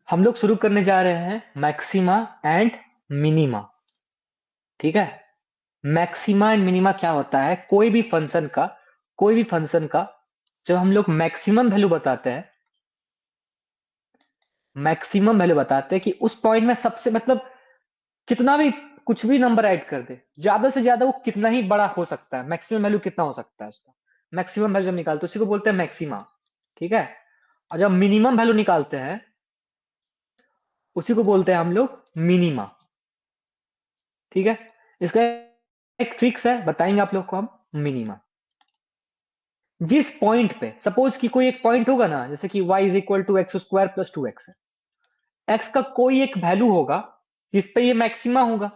हम लोग शुरू करने जा रहे हैं मैक्सिमा एंड मिनिमा। ठीक है। मैक्सिमा एंड मिनिमा क्या होता है? कोई भी फंक्शन का जब हम लोग मैक्सिमम वैल्यू बताते हैं कि उस पॉइंट में सबसे मतलब कितना भी कुछ भी नंबर ऐड कर दे, ज्यादा से ज्यादा वो कितना ही बड़ा हो सकता है, मैक्सिमम वैल्यू कितना हो सकता है उसका। मैक्सिमम वैल्यू जब निकालते हैं उसी को बोलते हैं मैक्सिमा। ठीक है। और जब मिनिमम वैल्यू निकालते हैं उसी को बोलते हैं हम लोग मिनिमा। ठीक है। इसका एक ट्रिक्स है, बताएंगे आप लोग को हम। मिनिमा जिस पॉइंट पे सपोज कि कोई एक पॉइंट होगा ना, जैसे कि y is equal to x square plus 2x है। x का कोई एक वैल्यू होगा जिस पे ये मैक्सिमा होगा।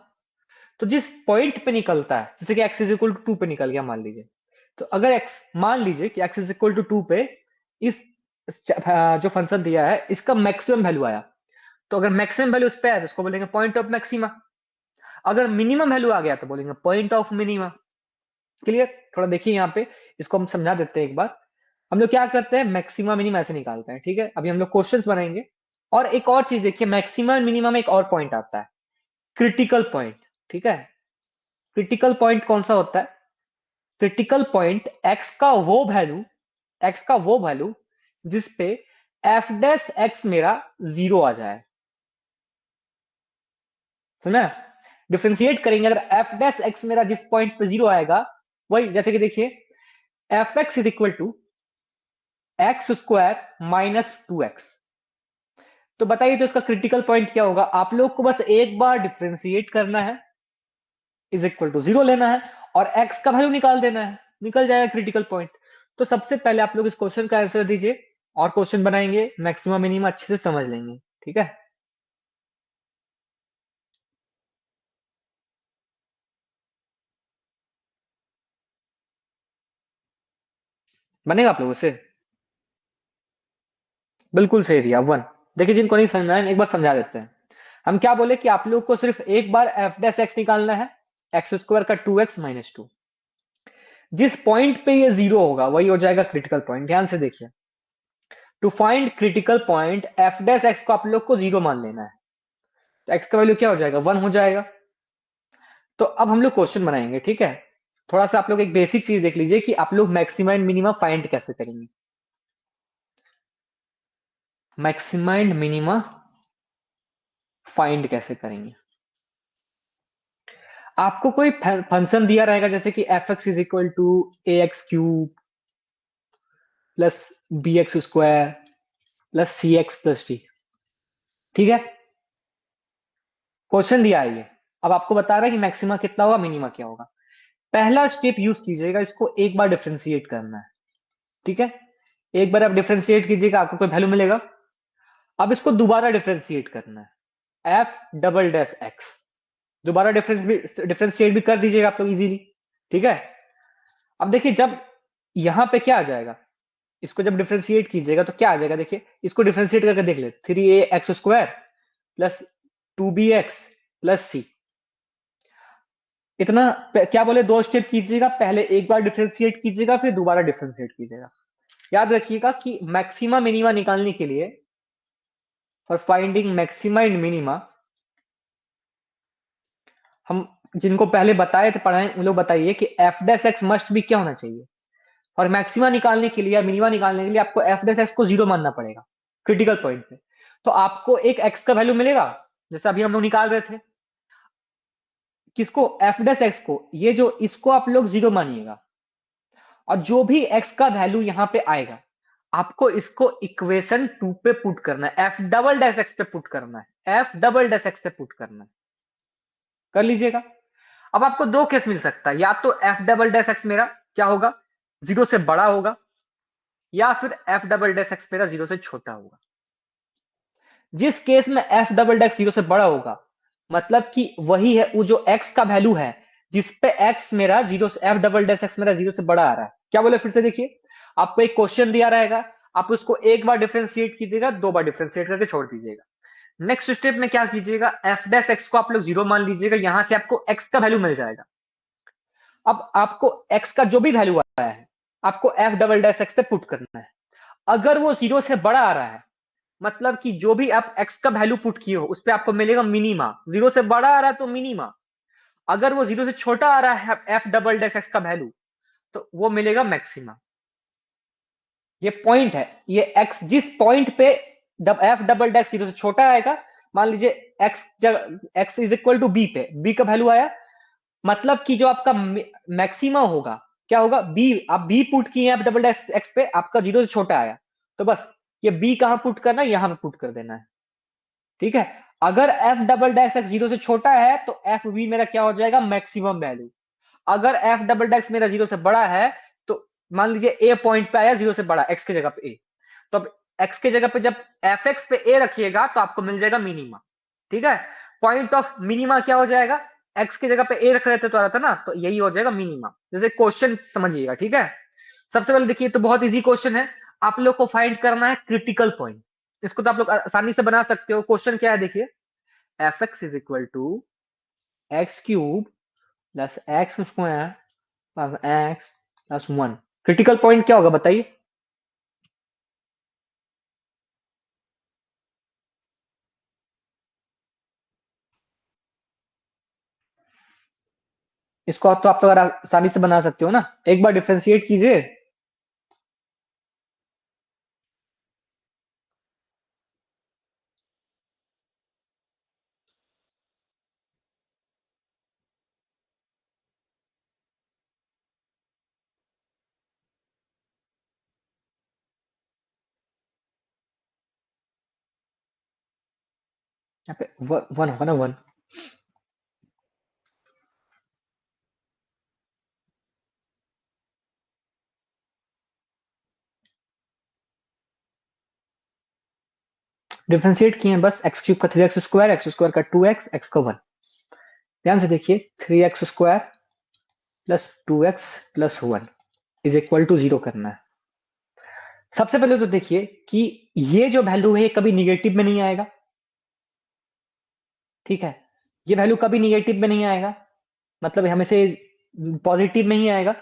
तो जिस पॉइंट पे निकलता है, जैसे कि x इज इक्वल टू 2 पे निकल गया मान लीजिए। तो अगर x मान लीजिए कि x इज इक्वल टू 2 पे इस जो फंक्शन दिया है इसका मैक्सिमम वैल्यू आया। तो अगर मैक्सिमम वैल्यू उस पे आया तो उसको बोलेंगे पॉइंट ऑफ मैक्सिमा। अगर मिनिमम वैल्यू आ गया तो बोलेंगे पॉइंट ऑफ मिनिमा। क्लियर? थोड़ा देखिए यहाँ पे, इसको हम समझा देते हैं एक बार। हम लोग क्या करते हैं, मैक्सिमा मिनिमा ऐसे निकालते हैं। ठीक है। अभी हम लोग क्वेश्चंस बनाएंगे। और एक और चीज देखिए, मैक्सिमा मिनिमा में एक और पॉइंट आता है, क्रिटिकल पॉइंट। ठीक है। क्रिटिकल पॉइंट कौन सा होता है? क्रिटिकल पॉइंट एक्स का वो वैल्यू जिसपे एफ डैश एक्स मेरा जीरो आ जाए। सुना? डिफ्रेंशिएट करेंगे, अगर एफ डैश एक्स मेरा जिस पॉइंट पे जीरो आएगा, वही जैसे कि देखिए f x is equal to x square minus 2x। तो बताइए तो इसका क्रिटिकल पॉइंट क्या होगा? आप लोग को बस एक बार डिफ्रेंशिएट करना है, इज इक्वल टू जीरो लेना है और x का वैल्यू निकाल देना है, निकल जाएगा क्रिटिकल पॉइंट। तो सबसे पहले आप लोग इस क्वेश्चन का आंसर दीजिए और क्वेश्चन बनाएंगे, मैक्सिमम मिनिमम अच्छे से समझ लेंगे। ठीक है। बनेगा आप लोगों से? बिल्कुल सही दिया 1। देखिए जिनको नहीं समझना है एक बार समझा देते हैं। हम क्या बोले कि आप लोग को सिर्फ एक बार एफ डैश एक्स निकालना है, एक्स स्क्वायर का 2x माइनस 2। जिस पॉइंट पे ये जीरो होगा वही हो जाएगा क्रिटिकल पॉइंट। ध्यान से देखिए, to find critical point f dash x को आप लोग को जीरो मान लेना है। तो एक्स का वैल्यू क्या हो जाएगा, 1 हो जाएगा। तो अब हम लोग क्वेश्चन बनाएंगे। ठीक है। थोड़ा सा आप लोग एक बेसिक चीज देख लीजिए कि आप लोग मैक्सिमा एंड मिनिमा फाइंड कैसे करेंगे। मैक्सिमा एंड मिनिमा फाइंड कैसे करेंगे? आपको कोई फंक्शन दिया रहेगा, जैसे कि f x is equal to a x cube plus b x square plus c x plus t. ठीक है। क्वेश्चन दिया है ये। अब आपको बता रहा है कि मैक्सिमा कितना होगा, मिनिमा क्या होगा। पहला स्टेप यूज कीजिएगा, इसको एक बार डिफ्रेंशिएट करना है। ठीक है। एक बार आप डिफ्रेंशिएट कीजिएगा आपको कोई वैल्यू मिलेगा। अब इसको दोबारा डिफ्रेंशिएट करना है, एफ डबल डैश एक्स। दोबारा डिफ्रेंशिएट भी कर दीजिएगा आप लोग इजीली। ठीक है। अब देखिए जब यहां पे क्या आ जाएगा, इसको जब डिफ्रेंशिएट कीजिएगा तो क्या आ जाएगा, देखिए इसको डिफ्रेंशिएट करके देख लेते, 3a x² plus 2bx plus सी। इतना क्या बोले, दो स्टेप कीजिएगा, पहले एक बार डिफ्रेंशिएट कीजिएगा फिर दोबारा डिफ्रेंशिएट कीजिएगा। याद रखिएगा कि मैक्सिमा मिनिमा निकालने के लिए, for finding maxima and minima, हम जिनको पहले बताए थे पढ़ाए उन लोग बताइए कि एफ डैश एक्स मस्ट भी क्या होना चाहिए। और मैक्सिमा निकालने के लिए या मिनिमा निकालने के लिए आपको एफ डैश एक्स को जीरो मानना पड़ेगा क्रिटिकल पॉइंट पे। तो आपको एक एक्स का वैल्यू मिलेगा, जैसे अभी हम लोग निकाल रहे थे। किसको? एफ डैश एक्स को। ये जो इसको आप लोग जीरो मानिएगा और जो भी एक्स का वैल्यू यहां पे आएगा आपको इसको इक्वेशन 2 पे पुट करना है, एफ डबल डैश एक्स पे पुट करना है, एफ डबल डैश एक्स पे पुट करना है। कर लीजिएगा। अब आपको दो केस मिल सकता है, या तो एफ डबल डैश एक्स मेरा क्या होगा, जीरो से बड़ा होगा, या फिर एफ डबल डैश एक्स मेरा जीरो से छोटा होगा। जिस केस में एफ डबल डैश जीरो से बड़ा होगा मतलब कि वही है वो जो एक्स का वैल्यू है जिसपे एक्स मेरा जीरो से, एफ डबल डैश एक्स मेरा जीरो से बड़ा आ रहा है। क्या बोले फिर से देखिए, आपको एक क्वेश्चन दिया रहेगा, आप उसको एक बार डिफ्रेंशिएट कीजिएगा, दो बार डिफ्रेंशिएट करके छोड़ दीजिएगा। नेक्स्ट स्टेप में क्या कीजिएगा, एफ डैश एक्स को आप लोग जीरो मान लीजिएगा, यहां से आपको एक्स का वैल्यू मिल जाएगा। अब आपको एक्स का जो भी वैल्यू आया है आपको एफ डबल डैश एक्स पे पुट करना है। अगर वो जीरो से बड़ा आ रहा है मतलब कि जो भी आप x का वैल्यू पुट किए हो उस पर आपको मिलेगा मिनिमा। 0 से बड़ा आ रहा है तो मिनिमा, अगर वो 0 से छोटा आ रहा है एफ डबल डैश एक्स का वैल्यू तो वो मिलेगा मैक्सिमा। ये पॉइंट है, ये x जिस पॉइंट पे जब एफ डबल डैश 0 से छोटा आएगा, मान लीजिए x x is equal to b पे b का वैल्यू आया, मतलब कि जो आपका मैक्सिमा होगा क्या होगा, बी। आप बी पुट किए एफ डबल डैश एक्स पे, आपका 0 से छोटा आया तो बस ये बी कहां पुट करना है, यहां पे पुट कर देना है। ठीक है, अगर एफ डबल डैश एक्स 0 से छोटा है तो एफ बी मेरा क्या हो जाएगा, मैक्सिमम वैल्यू। अगर एफ डबल डैश मेरा 0 से बड़ा है तो मान लीजिए ए पॉइंट पे आया 0 से बड़ा, एक्स की जगह पे ए, तो अब एक्स की जगह पे जब एफ एक्स पे ए रखिएगा तो आपको मिल जाएगा मिनिमा। ठीक है, पॉइंट ऑफ मिनिमा क्या हो जाएगा, एक्स की जगह पे ए रख रहे थे तो आ रहा था ना, तो यही हो जाएगा मिनिमा। जैसे क्वेश्चन समझिएगा, ठीक है। सबसे पहले देखिए, तो बहुत इजी क्वेश्चन है, आप लोग को फाइंड करना है क्रिटिकल पॉइंट। इसको तो आप लोग आसानी से बना सकते हो। क्वेश्चन क्या है देखिए, f x is equal to x cube plus x square plus x plus 1। Critical point क्या होगा बताइए। इसको तो आप तो आसानी से बना सकते हो ना, एक बार डिफ्रेंशिएट कीजिए। यहाँ पे वन होगा ना, वन। डिफ्रेंशिएट किए हैं बस, एक्स क्यूब का 3x स्क्वायर का 2x, एक्स का 1। ध्यान से देखिए, 3x square plus 2x plus 1 is equal to 0 करना है। सबसे पहले तो देखिए कि ये जो वैल्यू है ये कभी निगेटिव में नहीं आएगा। ठीक है, ये वैल्यू कभी निगेटिव में नहीं आएगा, मतलब हमेशा पॉजिटिव में ही आएगा।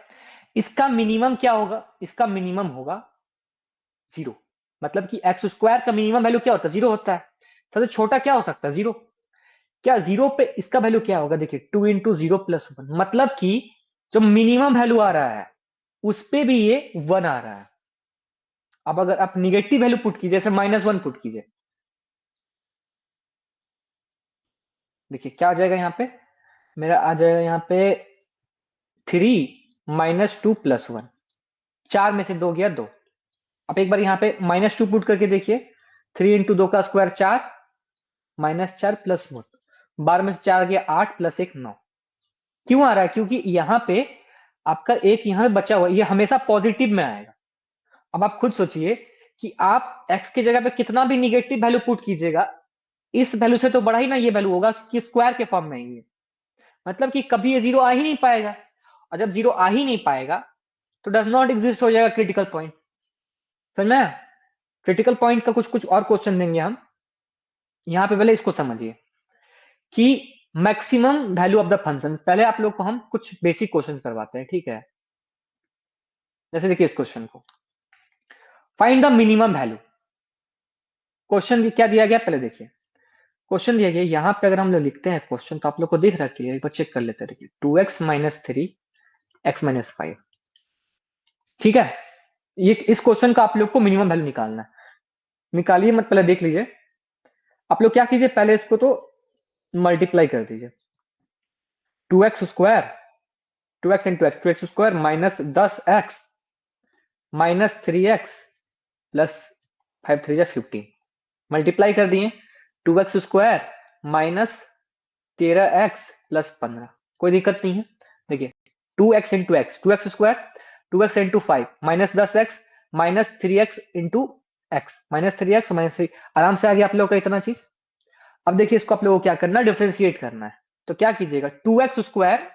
इसका मिनिमम क्या होगा, इसका मिनिमम होगा 0। मतलब कि एक्स स्क्वायर का मिनिमम वैल्यू क्या होता है, 0 होता है। सबसे छोटा क्या हो सकता है, 0। क्या 0 पे इसका वैल्यू क्या होगा, देखिए 2 इंटू 0 प्लस 1, मतलब कि जो मिनिमम वैल्यू आ रहा है उस पे भी ये 1 आ रहा है। अब अगर आप निगेटिव वैल्यू पुट कीजिए, जैसे -1 पुट कीजिए, देखिए क्या आ जाएगा यहाँ पे, मेरा आ जाएगा यहाँ पे 3 -2 प्लस 1। 4 में से 2 गया 2। अब एक बार यहाँ पे -2 पुट करके देखिए, 3 इंटू 2 का स्क्वायर 4, -4 प्लस 1, 12 में से 4 गया 8 प्लस 1 9। क्यों आ रहा है, क्योंकि यहाँ पे आपका एक यहाँ पे बचा हुआ, ये हमेशा पॉजिटिव में आएगा। अब आप खुद सोचिए कि आप x की जगह पे कितना भी निगेटिव वैल्यू पुट कीजिएगा, इस वैल्यू से तो बड़ा ही ना ये वैल्यू होगा कि स्क्वायर के फॉर्म में है ये, मतलब कि कभी ये 0 आ ही नहीं पाएगा। और जब 0 आ ही नहीं पाएगा तो डज नॉट एग्जिस्ट हो जाएगा क्रिटिकल पॉइंट। समझ में? क्रिटिकल पॉइंट का कुछ कुछ और क्वेश्चन देंगे हम। यहां पे पहले इसको समझिए कि maximum value of the function, पहले आप लोग को हम कुछ बेसिक क्वेश्चन करवाते हैं, ठीक है। जैसे देखिए इस क्वेश्चन को, find the minimum value. Question क्या दिया गया पहले देखिए, क्वेश्चन दिया गया यहाँ पे, अगर हम लोग लिखते हैं क्वेश्चन तो आप लोग को दिख रहा है क्लियर, एक बार चेक कर लेते हैं। देखिए 2x माइनस 3 एक्स माइनस 5। ठीक है, ये इस क्वेश्चन का आप लोग को मिनिमम वैल्यू निकालना है। निकालिए मत, पहले देख लीजिए। आप लोग क्या कीजिए, पहले इसको तो मल्टीप्लाई कर दीजिए। 2x square, 2x into x, 2x square minus 10x minus 3x plus 5 3 15, multiply कर दिए। 2x square minus 13x plus 15, कोई दिक्कत नहीं है। देखिए 2x into x, 2x square, 2x into 5 minus 10x minus 3x into x, minus 3x minus 3, आराम से आ गया आप लोगों का इतना चीज। अब देखिए इसको आप लोगों को क्या करना है, डिफरेंशिएट करना है। तो क्या कीजिएगा, 2x स्क्वायर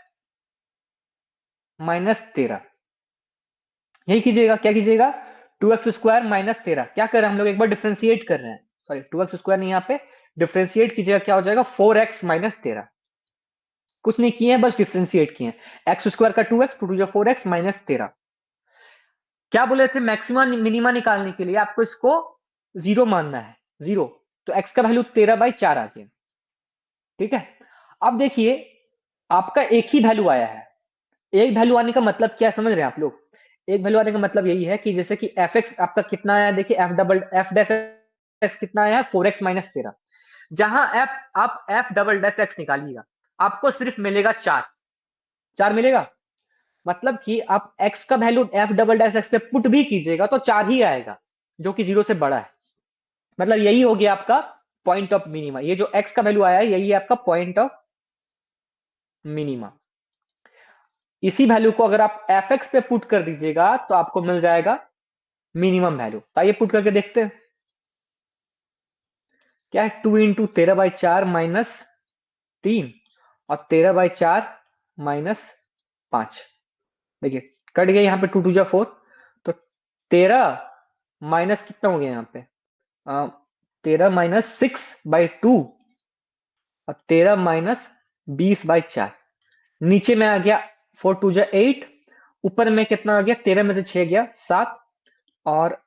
माइनस 13, यही कीजिएगा। क्या कीजिएगा, 2x स्क्वायर माइनस 13, क्या कर रहे हैं हम लोग, एक बार डिफरेंशिएट कर रहे हैं। सॉरी 2x स्क्वायर नहीं, यहाँ पे डिफरेंशिएट कीजिएगा, क्या हो जाएगा 4x माइनस 13। कुछ नहीं किए हैं, बस डिफरेंशिएट किए हैं। एक्स स्क्वायर का 2x, 2 टू 4x माइनस 13। क्या बोले थे, मैक्सिमम मिनिमा निकालने के लिए आपको इसको 0 मानना है। 0, तो x का वैल्यू 13/4 आ गया। ठीक है, अब देखिए आपका एक ही वैल्यू आया है। एक वैल्यू आने का मतलब क्या है समझ रहे हैं आप लोग? एक वैल्यू आने का मतलब यही है कि जैसे कि एफ एक्स आपका कितना आया, देखिए एफ डैश एक्स कितना आया है, 4x-13। जहां एफ आप एफ डबल डैश एक्स निकालिएगा, आपको सिर्फ मिलेगा 4। 4 मिलेगा, मतलब कि आप एक्स का value F double dash x पे पुट भी कीजिएगा तो 4 ही आएगा, जो कि 0 से बड़ा है। मतलब यही हो गया आपका पॉइंट ऑफ मिनिमा। ये जो एक्स का वैल्यू आया है यही है आपका पॉइंट ऑफ मिनिमा। इसी वैल्यू को अगर आप एफ एक्स पे पुट कर दीजिएगा तो आपको मिल जाएगा मिनिमम वैल्यू। तो आइए पुट करके देखते हैं क्या है। 2 × 13/4 -3 और 13/4 -5। देखिए कट गया, यहाँ पे 2 × 2 = 4, तो 13 माइनस कितना हो गया यहाँ पे 13 - 6/2 और 13 - 20/4। नीचे में आ गया 4 × 2 = 8, ऊपर में कितना आ गया, 13 में से 6 गया 7 और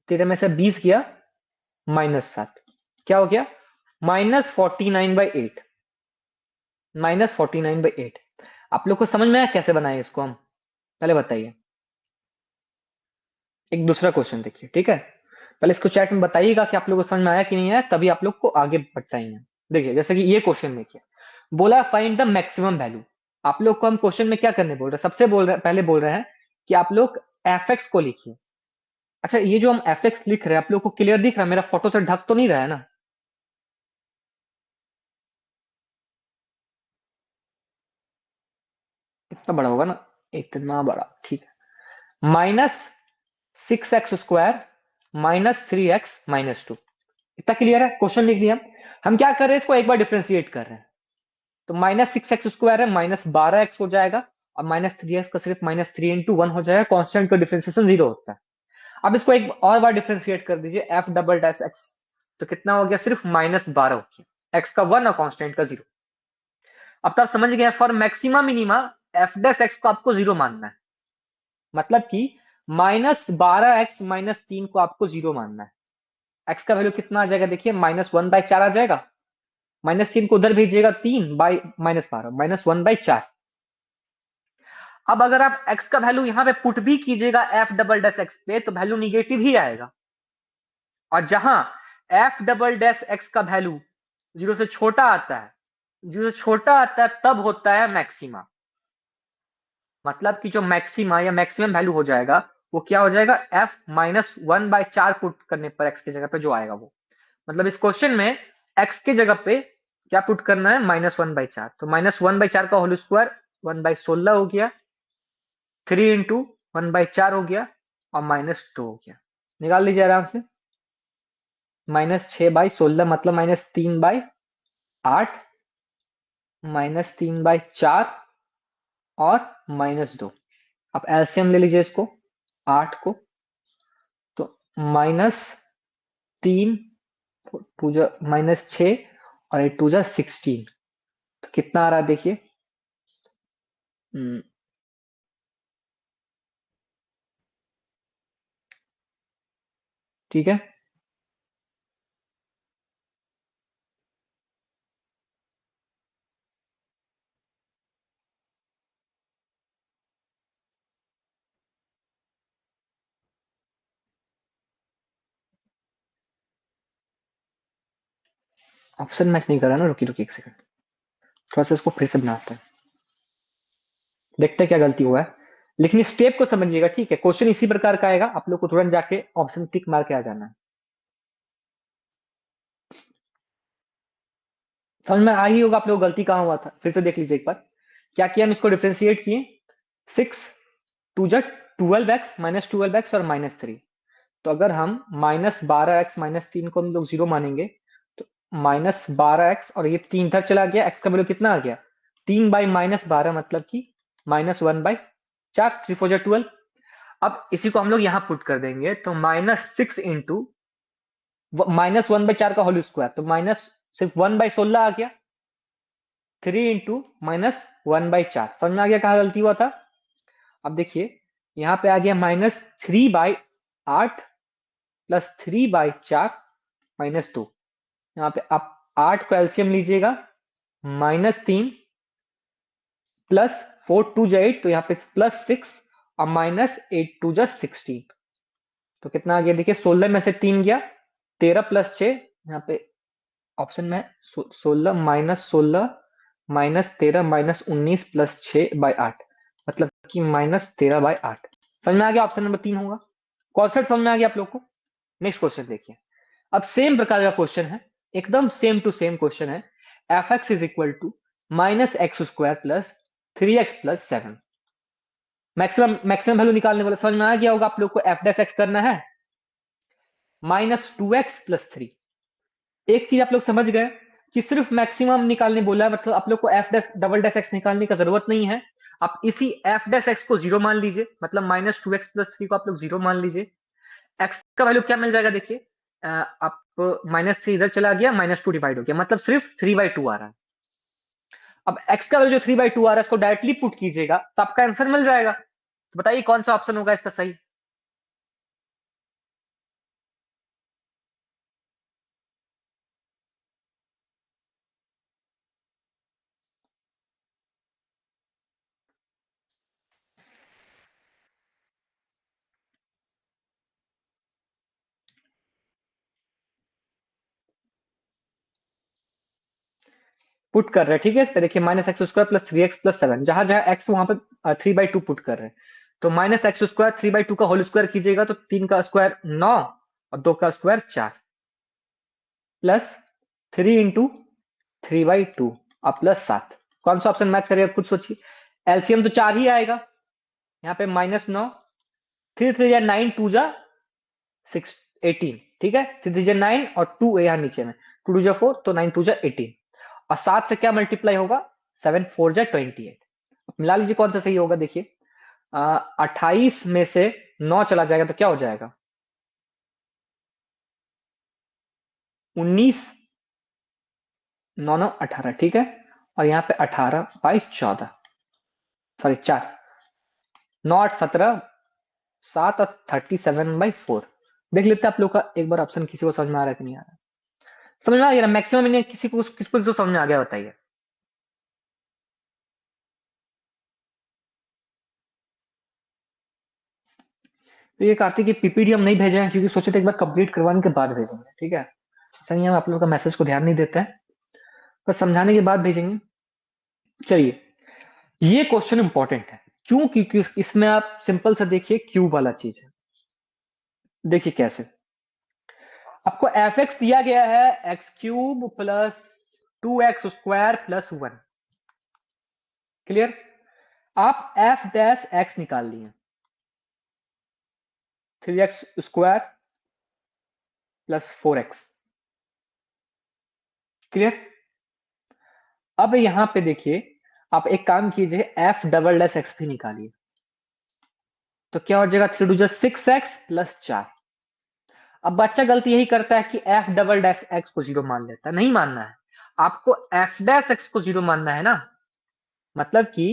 13 में से 20 गया -7। क्या हो गया -49/8। -49/8। आप लोग को समझ में आया कैसे बनाए इसको हम? पहले बताइए। एक दूसरा क्वेश्चन देखिए, ठीक है। पहले इसको चैट में बताइएगा कि आप लोगों को समझ में आया कि नहीं आया, तभी आप लोग को आगे बताएंगे। देखिए जैसे कि ये क्वेश्चन देखिए, बोला फाइंड द मैक्सिमम वैल्यू। आप लोग को हम क्वेश्चन में क्या करने बोल रहे हैं, सबसे पहले बोल रहे हैं कि आप लोग एफ एक्स को लिखिए। अच्छा ये जो हम एफ एक्स लिख रहे हैं, आप लोग को क्लियर दिख रहा है? मेरा फोटो से ढक तो नहीं रहा है ना? इतना बड़ा होगा ना, इतना बड़ा, ठीक है। -6x² -3x-2। इतना क्लियर है? क्वेश्चन लिख दिया। हम क्या कर रहे हैं, इसको एक बार डिफ्रेंशिएट कर रहे हैं। तो -6x² है, -12x हो जाएगा और -3x का सिर्फ -3 × 1 हो जाएगा। कांस्टेंट का डिफरेंशिएशन 0 होता है। अब इसको एक और बार डिफ्रेंशिएट कर दीजिए, एफ डबल डैश एक्स, तो कितना हो गया, सिर्फ -12 हो गया। एक्स का 1 और कांस्टेंट का 0। अब तो आप समझ गए, for maxima minima F dash x को आपको 0 मानना है। मतलब कि -12x -3 को आपको 0 मानना है। एक्स का वैल्यू कितना आ जाएगा, देखिए -1/4 आ जाएगा। -3 को उधर भेजिएगा, 3/-12 -1/4। अब अगर आप x का वैल्यू यहां पे पुट भी कीजिएगा एफ डबल डैश एक्स पे, तो वैल्यू निगेटिव ही आएगा। और जहां एफ डबल डैश एक्स का वैल्यू 0 से छोटा आता है, 0 से छोटा आता है तब होता है मैक्सिमा। मतलब कि जो मैक्सिमा या मैक्सिमम वैल्यू हो जाएगा वो क्या हो जाएगा, एफ -1/4 पुट करने पर एक्स की जगह पे जो आएगा वो। मतलब इस क्वेश्चन में एक्स की जगह पे क्या पुट करना है, -1/4। तो -1/4 का होल स्क्वायर 1/16 हो गया, 3 × 1/4 हो गया और -2 हो गया। निकाल लीजिए आराम से। -6/16 मतलब -3/8 -3/4 और -2। आप एलसीएम ले लीजिए इसको, 8 को, तो -3 -6 और 8 2 = 16। तो कितना आ रहा है देखिए, ठीक है। ऑप्शन मैच नहीं कर रहा ना, रुकी रुकी एक सेकंड, थोड़ा सा इसको फिर से बनाते हैं, देखते हैं क्या गलती हुआ है। लेकिन स्टेप को समझिएगा, ठीक है। क्वेश्चन इसी प्रकार का आएगा, आप लोग को तुरंत जाके ऑप्शन टिक मार के आ जाना है। समझ में आ ही होगा आप लोग गलती कहाँ हुआ था, फिर से देख लीजिए एक बार। क्या किया, हम इसको डिफ्रेंशिएट किए, 6 2 = 12x -12x और -3। तो अगर हम -12x -3 को हम लोग 0 मानेंगे, तो -12x और ये 3 इधर चला गया, x का वैल्यू कितना आ गया, 3/-12 मतलब कि -1/4, 3 4 = 12। अब इसी को हम लोग यहां पुट कर देंगे, तो -6 इंटू -1/4 का होल स्क्वायर, तो माइनस सिर्फ 1/16 आ गया, 3 इंटू -1/4। समझ में आ गया कहाँ गलती हुआ था? अब देखिए यहाँ पे आ गया -3/8 + 3/4 -2। यहाँ पे आप 8 को एलसीएम लीजिएगा, -3 प्लस 4 2 जा 8, तो यहाँ पे +6 और -8 2 जा 16। तो कितना आ गया देखिए, 16 में से 3 गया, 13 प्लस 6, यहाँ पे ऑप्शन में 16 -16 -13 -19 प्लस 6/8, मतलब कि -13/8। समझ में आ गया, ऑप्शन नंबर 3 होगा। कॉन्सेप्ट समझ में आ गया आप लोग को। नेक्स्ट क्वेश्चन देखिए, अब सेम प्रकार का क्वेश्चन है, एकदम सेम टू सेम क्वेश्चन है। F x is equal to -x² plus 3x plus 7। Maximum maximum value निकालने वाला, समझ में आ गया होगा आप लोग को। एफ डैश एक्स करना है -2x प्लस 3। एक चीज आप लोग समझ गए कि सिर्फ मैक्सिमम निकालने बोला है, मतलब आप लोग को F dash double dash x निकालने का जरूरत नहीं है। आप इसी एफ डैश एक्स को जीरो मान लीजिए, मतलब -2x प्लस 3 को आप लोग जीरो मान लीजिए। एक्स का वैल्यू क्या मिल जाएगा देखिए, आप -3 इधर चला गया, -2 डिवाइड हो गया, मतलब सिर्फ 3/2 आ रहा है। अब एक्स का वैल्यू जो 3/2 आ रहा है, इसको डायरेक्टली पुट कीजिएगा तो आपका आंसर मिल जाएगा। तो बताइए कौन सा ऑप्शन होगा इसका सही। पुट कर रहे हैं, ठीक है। इस पे देखिए, -x² प्लस 3x प्लस 7, जहां जहां x वहां पे 3/2 पुट कर रहे हैं। तो -x² 3/2 का होल स्क्वायर कीजिएगा तो 3 का स्क्वायर 9 और 2 का स्क्वायर 4 प्लस 3 इंटू 3/2 और प्लस 7। कौन सा ऑप्शन मैच करेगा खुद सोचिए। एलसीएम तो 4 ही आएगा, यहाँ पे -9, 3 3 जा 9, 2 जा 6 18, ठीक है। 3 3 जा 9 और 2 यहाँ नीचे में, 2 2 जा 4, तो 9 2 जा 18, और 7 से क्या मल्टीप्लाई होगा, 7 4 जा 28। मिला लीजिए कौन सा सही होगा देखिए। 28 में से 9 चला जाएगा तो क्या हो जाएगा, 19, 9 9 18, ठीक है। और यहाँ पे 18/14, सॉरी 4, 9 8 17, 7 और 37/4। देख लेते हैं आप लोग का एक बार ऑप्शन किसी को समझ में आ रहा है कि नहीं आ रहा है। समझ में आ गया ना मैक्सिमम, इन्हें किसको समझ में आ गया बताइए। तो ये कार्तिक की पीपीटी हम नहीं भेजे हैं क्योंकि सोचे थे एक बार कंप्लीट करवाने के बाद भेजेंगे, ठीक है। ऐसा नहीं, हम आप लोगों का मैसेज को ध्यान नहीं देते हैं, बस समझाने के बाद भेजेंगे। चलिए, ये क्वेश्चन इंपॉर्टेंट है, क्यों, क्योंकि इसमें आप सिंपल सा देखिए, क्यूब वाला चीज है। देखिए कैसे, आपको एफ एक्स दिया गया है x³ plus 2x² plus 1, clear. आप एफ डैश एक्स निकाल लिए, 3x² प्लस 4x, क्लियर। अब यहां पे देखिए, आप एक काम कीजिए, एफ डबल डैश एक्स भी निकालिए, तो क्या हो जाएगा, 3 2 जा 6x प्लस 4। अब बच्चा गलती यही करता है कि एफ डबल डैश एक्स को जीरो मान लेता है, नहीं मानना है आपको, एफ डैश एक्स को जीरो मानना है ना। मतलब कि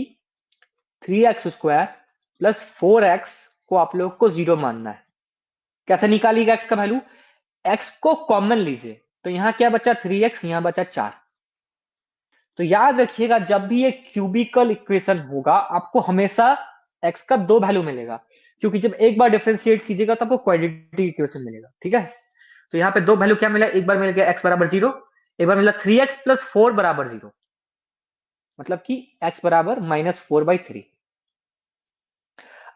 3x² प्लस 4x को आप लोग को जीरो मानना है। कैसे निकालिएगा एक्स का वैल्यू, एक्स को कॉमन लीजिए, तो यहां क्या बचा, 3x, यहां बचा 4। तो याद रखिएगा, जब भी ये क्यूबिकल इक्वेशन होगा, आपको हमेशा एक्स का दो वैल्यू मिलेगा, क्योंकि जब एक बार डिफरेंशिएट कीजिएगा तो आपको क्वाड्रेटिक इक्वेशन मिलेगा, ठीक है। तो यहाँ पे दो वैल्यू क्या मिला, एक बार मिल गया x बराबर 0, एक बार मिला 3x प्लस 4 बराबर 0, मतलब कि x बराबर -4/3।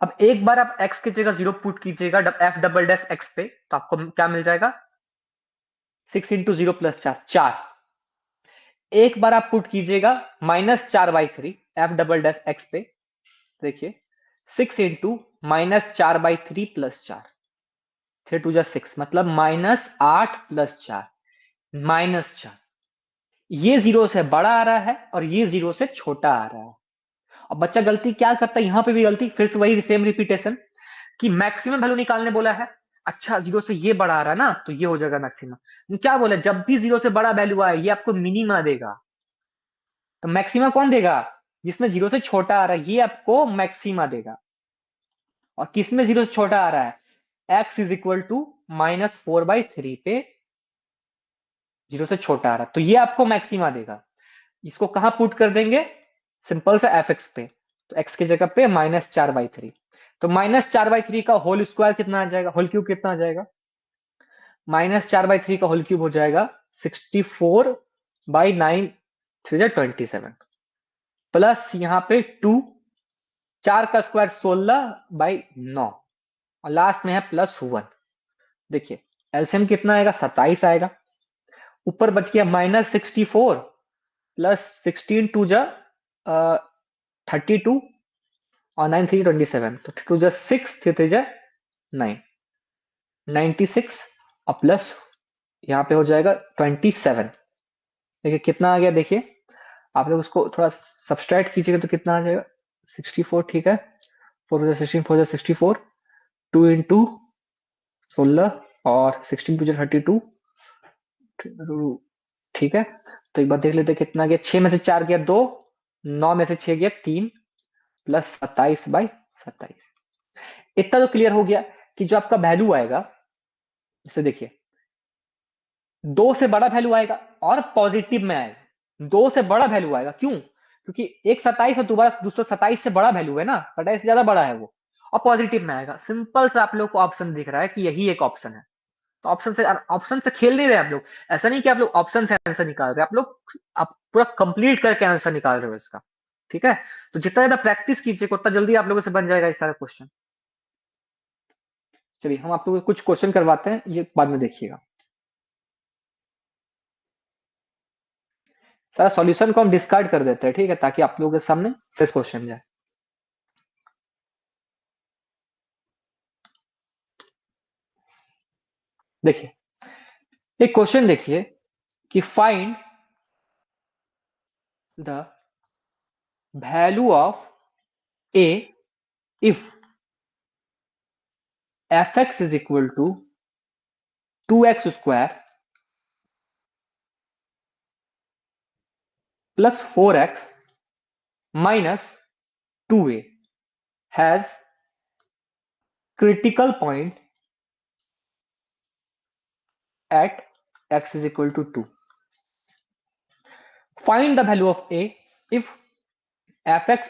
अब एक बार आप x की जगह 0 पुट कीजिएगा एफ डबल डैश एक्स पे, तो आपको क्या मिल जाएगा, 6 इंटू 0 प्लस 4 4। एक बार आप पुट कीजिएगा -4/3 एफ डबल डैश एक्स पे, देखिए 6 इंटू -4/3 प्लस 4, 3 2 जा 6, मतलब -8 प्लस 4, -4। ये जीरो से बड़ा आ रहा है और ये जीरो से छोटा आ रहा है। अब बच्चा गलती क्या करता है, यहां पे भी गलती, फिर से वही सेम रिपीटेशन, कि मैक्सिमम वैल्यू निकालने बोला है। अच्छा, जीरो से ये बड़ा आ रहा है ना, तो ये हो जाएगा मैक्सिमम। क्या बोले, जब भी जीरो से बड़ा वैल्यू आए, ये आपको मिनिमा देगा। तो मैक्सिमा कौन देगा, जिसमें जीरो से छोटा आ रहा है, ये आपको मैक्सिमा देगा। और किसमें जीरो से छोटा आ रहा है, x इज इक्वल टू -4/3 पे 0 से छोटा आ रहा, तो ये आपको मैक्सिमा देगा। इसको कहां पुट कर देंगे, सिंपल सा एफ एक्स पे, तो एक्स की जगह पे -4/3। तो -4/3 का होल स्क्वायर कितना आ जाएगा, होल क्यूब कितना आ जाएगा, -4/3 का होल क्यूब हो जाएगा 64/9, 3 27, प्लस यहाँ पे 2, 4 का स्क्वायर 16/9, और लास्ट में है +1। देखिए एलसीएम कितना आएगा, 27 आएगा। ऊपर बच गया -64 प्लस 16 टू जा 32, और 9 3 27, तो 2 जा 6, 3 3 जा 9, 96, और प्लस यहाँ पे हो जाएगा 27। देखिए कितना आ गया, देखिए आप लोग उसको थोड़ा सब्सट्रैक्ट कीजिएगा तो कितना आ जाएगा, 64, ठीक है, 4 16, 4 64, 2 इंटू 16, और 16 टू 32, ठीक है। तो एक बार देख लेते हैं कितना गया, 6 में से 4 गया 2, 9 में से 6 गया 3, प्लस 27/27। इतना तो क्लियर हो गया कि जो आपका वैल्यू आएगा, जैसे देखिए 2 से बड़ा वैल्यू आएगा और पॉजिटिव में आएगा, 2 से बड़ा वैल्यू आएगा, क्यों, क्योंकि एक 27 और दोबारा दूसरा 27 से बड़ा वैल्यू है ना, 27 से ज्यादा बड़ा है वो, और पॉजिटिव में आएगा। सिंपल से आप लोग को ऑप्शन दिख रहा है कि यही एक ऑप्शन है। तो ऑप्शन से खेल नहीं रहे आप लोग। ऐसा नहीं कि आप लोग ऑप्शन से आंसर निकाल रहे, आप पूरा कंप्लीट करके आंसर निकाल रहे हो इसका, ठीक है। तो जितना ज्यादा प्रैक्टिस कीजिए उतना जल्दी आप लोगों से बन जाएगा ये सारा क्वेश्चन। चलिए हम आप लोगों को कुछ क्वेश्चन करवाते हैं, ये बाद में देखिएगा। सारा सॉल्यूशन को हम डिस्कार्ड कर देते हैं, ठीक है, ताकि आप लोगों के सामने फ्रेश क्वेश्चन जाए। देखिए एक क्वेश्चन देखिए कि find the value of a if f x is equal to 2x² plus 4x minus 2a has critical point at x is equal to 2. Find the value of a if fx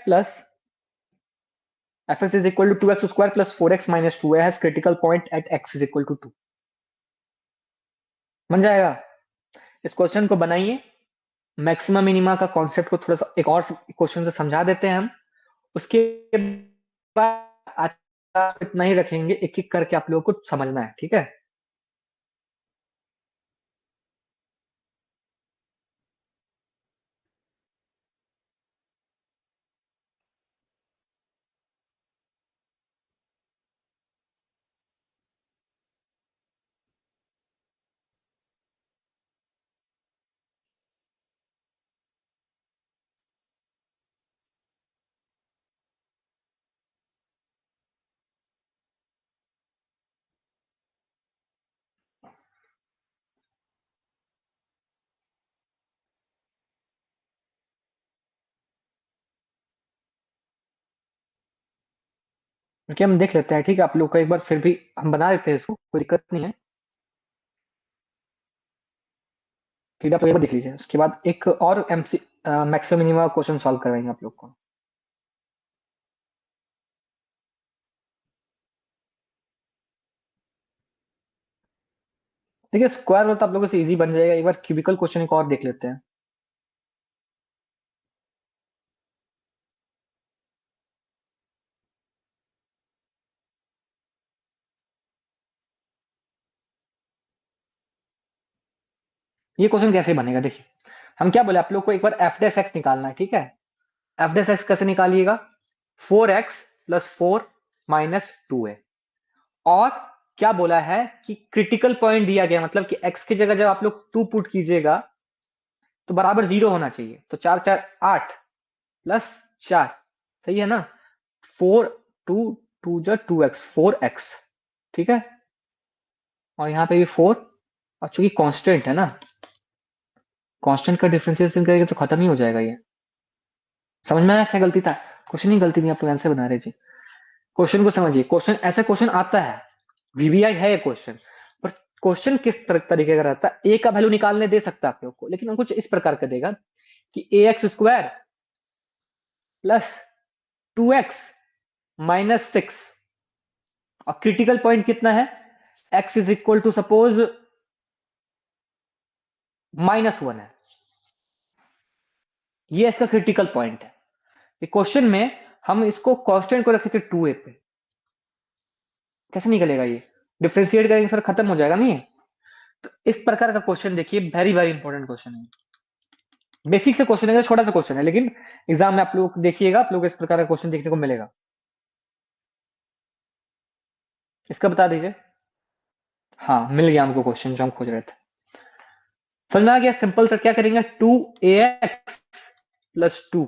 is equal to 2x square plus 4x minus 2a has critical point at x is equal to 2. बन जाएगा। इस question को बनाइए, maximum minima का concept को थोड़ा सा एक और क्वेश्चन से समझा देते हैं हम, उसके बाद आज इतना ही रखेंगे, एक एक करके आप लोगों को समझना है, ठीक है। क्योंकि हम देख लेते हैं, ठीक है, आप लोग को एक बार फिर भी हम बना देते हैं इसको, कोई दिक्कत नहीं है। ठीक है, आप एक बार देख लीजिए, उसके बाद एक और MC maximum minimum question solve करवाएंगे आप लोग को। देखिए स्क्वायर रूट आप लोगों से इजी बन जाएगा, एक बार क्यूबिकल क्वेश्चन एक और देख लेते हैं। ये क्वेश्चन कैसे बनेगा, देखिए हम क्या बोले आप लोग को, एक बार एफ डेस एक्स निकालना है, ठीक है। एफ डेस एक्स कैसे निकालिएगा, 4x प्लस 4 - 2a, और क्या बोला है कि क्रिटिकल पॉइंट दिया गया, मतलब कि x की जगह जब आप लोग 2 पुट कीजिएगा तो बराबर 0 होना चाहिए, तो 4 4 8 प्लस 4, सही है ना, 4 2 2 जा 2x 4x, ठीक है, और यहाँ पे भी 4, और चूंकि कांस्टेंट है ना, कांस्टेंट का डिफरेंशिएशन करेंगे तो खत्म ही हो जाएगा ये। समझ में आया क्या गलती था, क्वेश्चन ही गलती नहीं, आप लोग आंसर बना रहे जी। क्वेश्चन को समझिए, क्वेश्चन ऐसा क्वेश्चन आता है, वीवीआई है ये क्वेश्चन, पर क्वेश्चन किस तरीके का रहता है, ए का वैल्यू निकालने दे सकता है आप लोग को, लेकिन कुछ इस प्रकार का देगा कि a x square plus 2x minus 6, और क्रिटिकल पॉइंट कितना है, x is equal to suppose -1 है, ये इसका क्रिटिकल पॉइंट है। क्वेश्चन में हम इसको कांस्टेंट को रखे थे 2a पे, कैसे निकलेगा ये, डिफरेंशिएट करेंगे सर खत्म हो जाएगा नहीं। तो इस प्रकार का क्वेश्चन देखिए, वेरी वेरी इंपॉर्टेंट क्वेश्चन है, बेसिक से क्वेश्चन है, छोटा सा क्वेश्चन है, लेकिन एग्जाम में आप लोग देखिएगा, आप लोग इस प्रकार का क्वेश्चन देखने को मिलेगा। इसका बता दीजिए। हाँ मिल गया हमको क्वेश्चन जो हम खोज रहे थे, समझ में आ गया। सिंपल सर क्या करेंगे, 2ax प्लस 2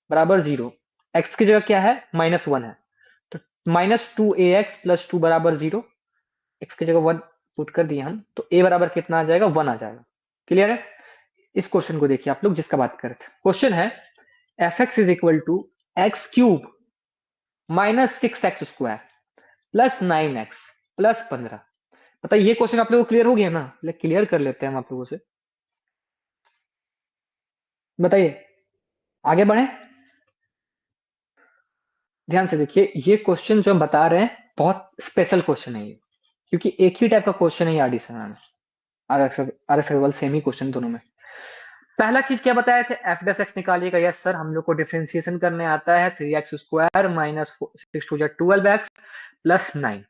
बराबर 0, x की जगह क्या है -1 है, तो -2ax प्लस 2 बराबर 0, x की जगह 1 पुट कर दिए हम, तो a बराबर कितना आ जाएगा, 1 आ जाएगा। क्लियर है। इस क्वेश्चन को देखिए आप लोग जिसका बात कर रहे थे, क्वेश्चन है fx is equal to x cube minus 6x square plus 9x plus 15। बताइए ये क्वेश्चन आप लोगों को क्लियर हो गया ना, क्लियर कर लेते हैं हम आप लोगों से, बताइए आगे बढ़े। ध्यान से देखिए, ये क्वेश्चन जो हम बता रहे हैं बहुत स्पेशल क्वेश्चन है ये, क्योंकि एक ही टाइप का क्वेश्चन है ये आरडी में, आर एस अग्रवाल सेम ही क्वेश्चन दोनों में। पहला चीज क्या बताए थे, एफ डैश एक्स निकालिएगा, यस सर हम लोग को डिफरेंशिएशन करने आता है, 3x square minus 6 to 12x plus 9।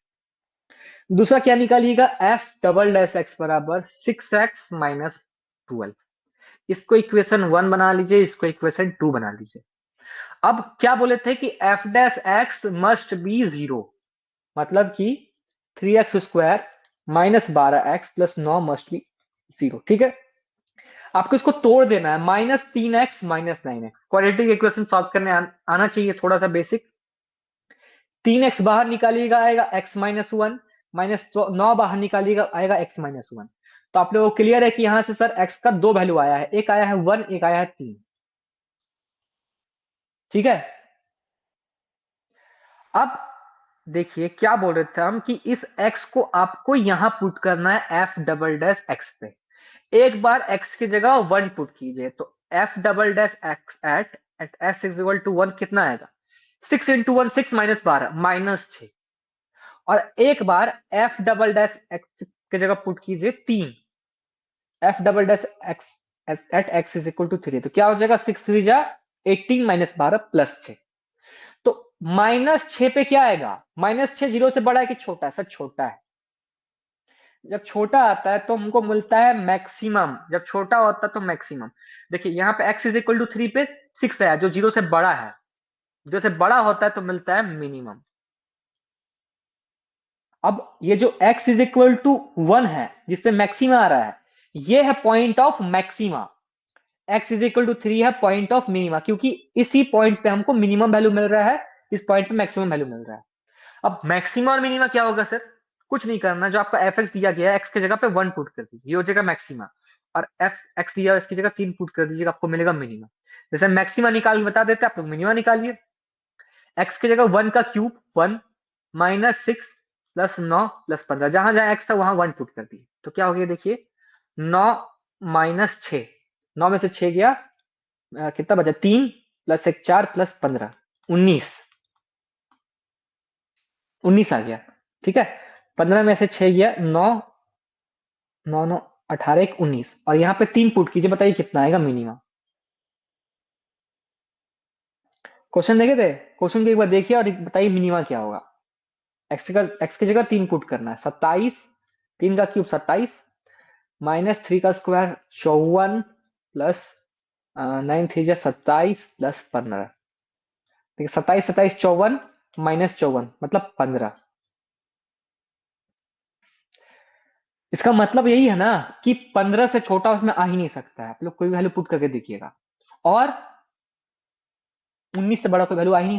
दूसरा क्या निकालिएगा, एफ डबल डैश एक्स बराबर 6x माइनस 12। इसको इक्वेशन 1 बना लीजिए, इसको इक्वेशन 2 बना लीजिए। अब क्या बोले थे कि F dash x must be 0, मतलब कि 3x square minus 12x plus 9 must be 0। ठीक है, आपको इसको तोड़ देना है, -3x minus 9x, quadratic equation solve करने आना चाहिए थोड़ा सा बेसिक। 3x बाहर निकालिएगा आएगा x माइनस 1, माइनस 9 बाहर निकालिएगा आएगा x माइनस 1। तो आप लोगों को क्लियर है कि यहां से सर x का दो वैल्यू आया है, एक आया है 1, एक आया है 3। ठीक है, अब देखिए क्या बोल रहे थे हम कि इस x को आपको यहां पुट करना है f डबल डैश x पे। एक बार x की जगह 1 पुट कीजिए, तो f double dash x at s is equal to 1 कितना आएगा, 6 इंटू 1 6 माइनस 12 -6। और एक बार f डबल डैश x की जगह पुट कीजिए 3, f double dash x at x is equal to 3, तो क्या हो जाएगा 6 3 जा 18 माइनस 12 प्लस 6। तो -6 पे क्या आएगा, -6 जीरो से बड़ा है कि छोटा है, सर छोटा है। जब छोटा आता है तो हमको मिलता है मैक्सिमम, जब छोटा होता है तो मैक्सिमम। देखिए यहाँ पे x इज इक्वल टू 3 पे 6 है, जो जीरो से बड़ा है, जीरो से बड़ा होता है तो मिलता है मिनिमम। अब ये जो x इज इक्वल टू 1 है जिसपे मैक्सिमा आ रहा है, ये है point of maxima, x is equal to 3 है पॉइंट ऑफ मिनिमा, क्योंकि इसी पॉइंट पे हमको मिनिमम वैल्यू मिल रहा है, इस पॉइंट पे मैक्सिमम वैल्यू मिल रहा है। अब मैक्सिमा और मिनिमा क्या होगा सर, कुछ नहीं करना, जो आपका एफ एक्स दिया गया है x की जगह पे 1 पुट कर दीजिए, ये हो जाएगा मैक्सिमा, और एफ एक्स दिया इसकी जगह 3 पुट कर दीजिएगा, आपको मिलेगा मिनिमा। जैसे मैक्सिमा निकाल के बता देते हैं, आप लोग मिनिमा निकालिए। x की जगह 1 का क्यूब 1 माइनस 6 प्लस 9 प्लस 15, जहां जहां x था वहां 1 पुट कर दिए, तो क्या हो गया देखिए 9 माइनस 6, 9 में से 6 गया, कितना बचा 3 प्लस 1 4 प्लस 15 19, 19 आ गया। ठीक है, 15 में से 6 गया 9, 9 9 18 1 19, और यहाँ पे 3 पुट कीजिए, बताइए कितना आएगा मिनिमम। क्वेश्चन देखे थे, क्वेश्चन को एक बार देखिए और बताइए मिनिमम क्या होगा। एक्स की जगह 3 पुट करना है, 27, 3 का क्यूब 27 माइनस 3 का स्क्वायर 54 प्लस 9 3 जा 27 प्लस 15, ठीक है 27 27 54 माइनस 54 मतलब 15। इसका मतलब यही है ना कि 15 से छोटा उसमें आ ही नहीं सकता है, आप लोग कोई वैल्यू पुट करके देखिएगा, और 19 से बड़ा कोई वैल्यू आ ही नहीं